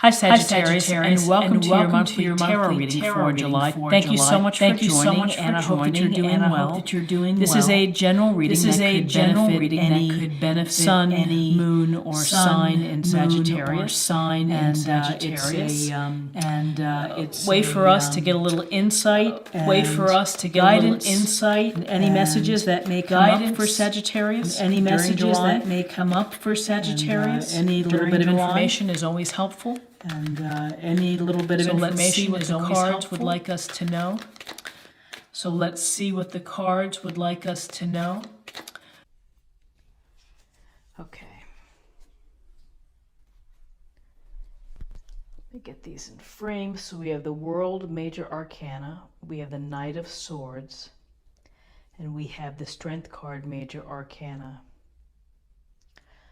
Hi Sagittarius, and welcome to your monthly tarot reading for July. Thank you so much for joining, and I hope that you're doing well. This is a general reading that could benefit Sun, Moon, or sign in Sagittarius. It's a way for us to get a little insight, guidance, and any messages that may come up for Sagittarius. Any messages that may come up for Sagittarius. Any little bit of information is always helpful. And any little bit of information what the cards would like us to know. So let's see what the cards would like us to know. Okay. Let me get these in frame. So we have the World Major Arcana, we have the Knight of Swords, and we have the Strength card, Major Arcana.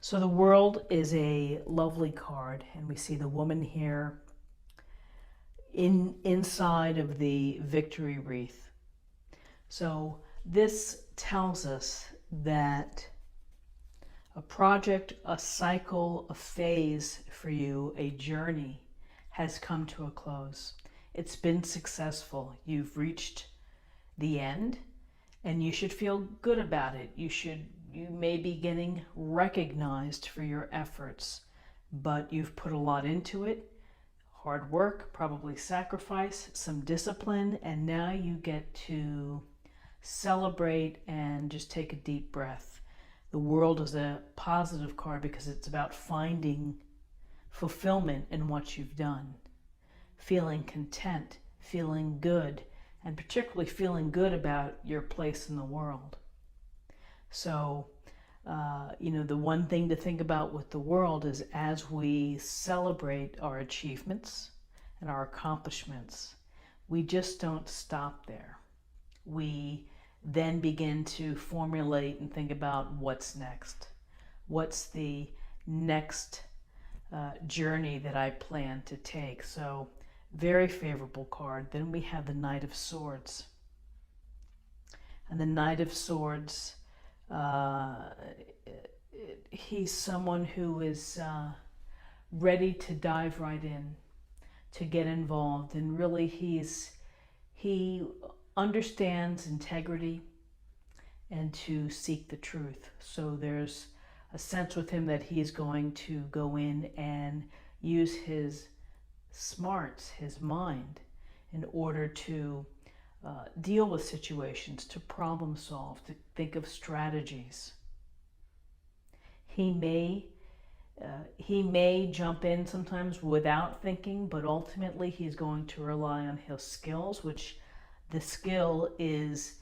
So the World is a lovely card, and we see the woman here inside of the victory wreath. So this tells us that a project, a cycle, a phase for you, a journey has come to a close. It's been successful. You've reached the end, and you should feel good about it. You may be getting recognized for your efforts, but you've put a lot into it. Hard work, probably sacrifice, some discipline, and now you get to celebrate and just take a deep breath. The World is a positive card because it's about finding fulfillment in what you've done, feeling content, feeling good, and particularly feeling good about your place in the world. So, the one thing to think about with the World is as we celebrate our achievements and our accomplishments, we just don't stop there. We then begin to formulate and think about what's next. What's the next journey that I plan to take? So, very favorable card. Then we have the Knight of Swords. And the Knight of Swords, he's someone who is ready to dive right in, to get involved, and really he understands integrity and to seek the truth. So there's a sense with him that he's going to go in and use his smarts, his mind, in order to deal with situations, to problem solve, to think of strategies. He may jump in sometimes without thinking, but ultimately he's going to rely on his skills, which the skill is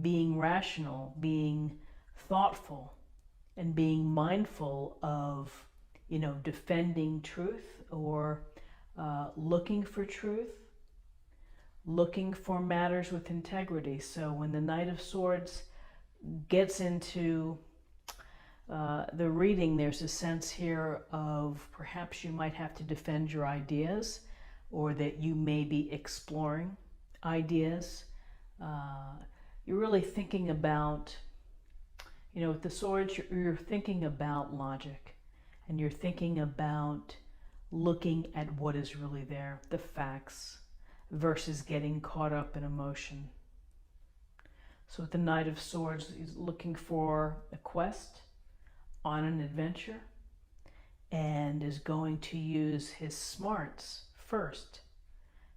being rational, being thoughtful, and being mindful of, defending truth or looking for truth, looking for matters with integrity. So when the Knight of Swords gets into the reading, there's a sense here of perhaps you might have to defend your ideas, or that you may be exploring ideas. You're really thinking about, with the swords, you're thinking about logic, and you're thinking about looking at what is really there, the facts, versus getting caught up in emotion. So with the Knight of Swords, he's looking for a quest, on an adventure, and is going to use his smarts first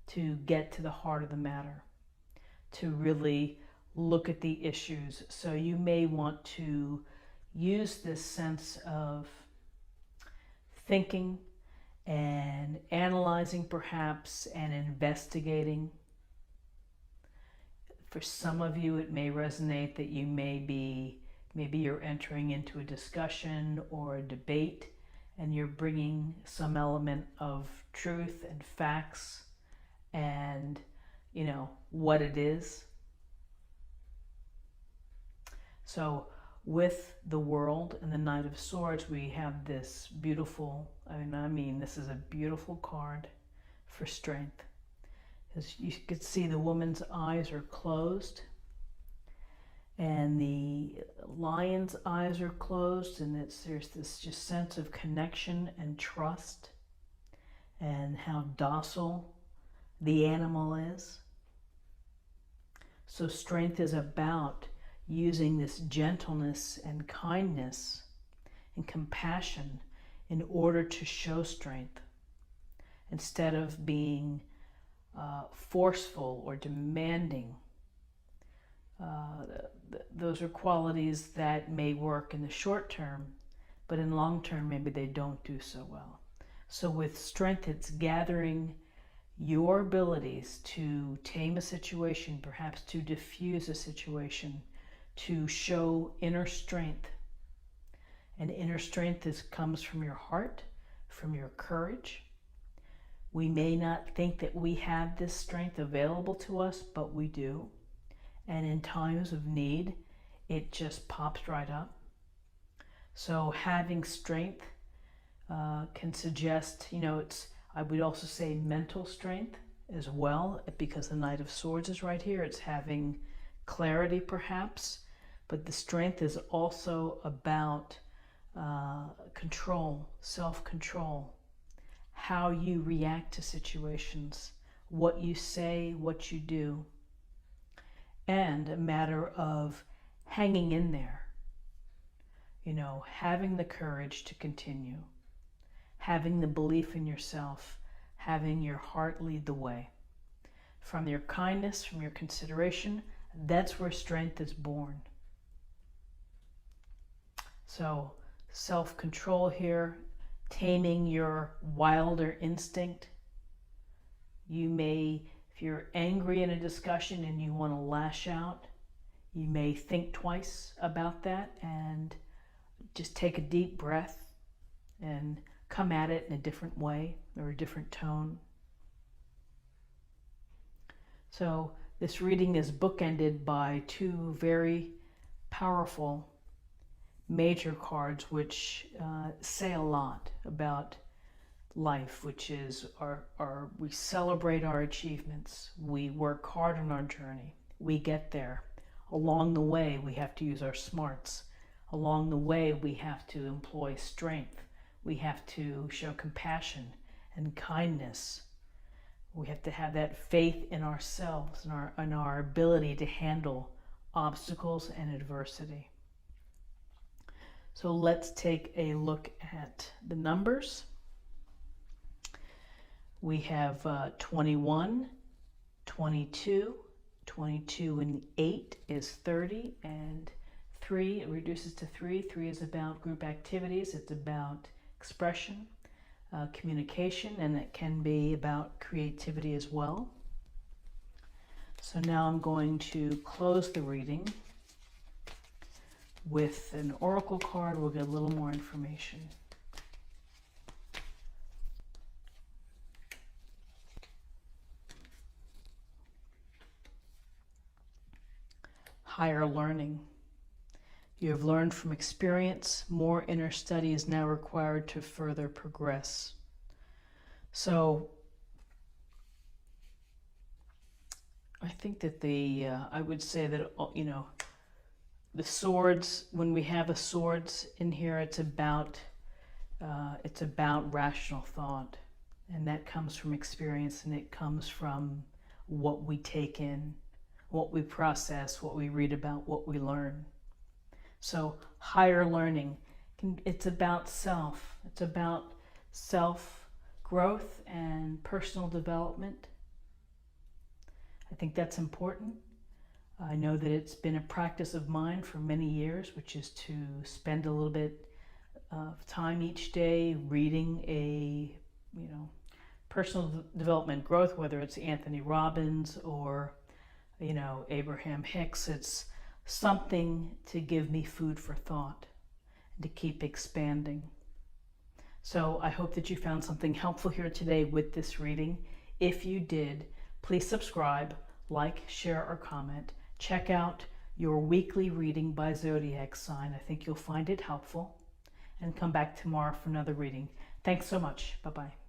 to get to the heart of the matter, to really look at the issues. So you may want to use this sense of thinking and analyzing perhaps, and investigating. For some of you, it may resonate that you maybe you're entering into a discussion or a debate, and you're bringing some element of truth and facts and, what it is. So with the World and the Knight of Swords, we have this beautiful, this is a beautiful card for strength. As you can see, the woman's eyes are closed, and the lion's eyes are closed, and there's this just sense of connection and trust. and how docile the animal is. So strength is about using this gentleness and kindness and compassion in order to show strength, instead of being forceful or demanding. Those are qualities that may work in the short term, but in long term maybe they don't do so well. So with strength, it's gathering your abilities to tame a situation, perhaps to diffuse a situation, to show inner strength. And inner strength comes from your heart, from your courage. We may not think that we have this strength available to us, but we do. And in times of need, it just pops right up. So having strength can suggest, I would also say mental strength as well, because the Knight of Swords is right here. It's having clarity perhaps, but the strength is also about control, self-control, how you react to situations, what you say, what you do, and a matter of hanging in there, having the courage to continue, having the belief in yourself, having your heart lead the way. From your kindness, from your consideration, that's where strength is born. So self-control here, taming your wilder instinct. You may, if you're angry in a discussion and you want to lash out, you may think twice about that and just take a deep breath and come at it in a different way or a different tone. So this reading is bookended by two very powerful major cards which say a lot about life, which is we celebrate our achievements, we work hard on our journey, we get there. Along the way we have to use our smarts. Along the way we have to employ strength. We have to show compassion and kindness. We have to have that faith in ourselves and our ability to handle obstacles and adversity. So let's take a look at the numbers. We have 21, 22, 22 and 8 is 30, and 3, it reduces to 3. 3 is about group activities. It's about expression, communication, and it can be about creativity as well. So now I'm going to close the reading with an oracle card. We'll get a little more information. Higher learning. You have learned from experience. More inner study is now required to further progress. So I think that I would say that, the swords, when we have a swords in here, it's about rational thought, and that comes from experience, and it comes from what we take in, what we process, what we read about, what we learn. So higher learning, it's about self. It's about self-growth and personal development. I think that's important. I know that it's been a practice of mine for many years, which is to spend a little bit of time each day reading a, personal development growth, whether it's Anthony Robbins or, Abraham Hicks. It's something to give me food for thought and to keep expanding. So I hope that you found something helpful here today with this reading. If you did, please subscribe, like, share, or comment. Check out your weekly reading by zodiac sign. I think you'll find it helpful. And come back tomorrow for another reading. Thanks so much. Bye-bye.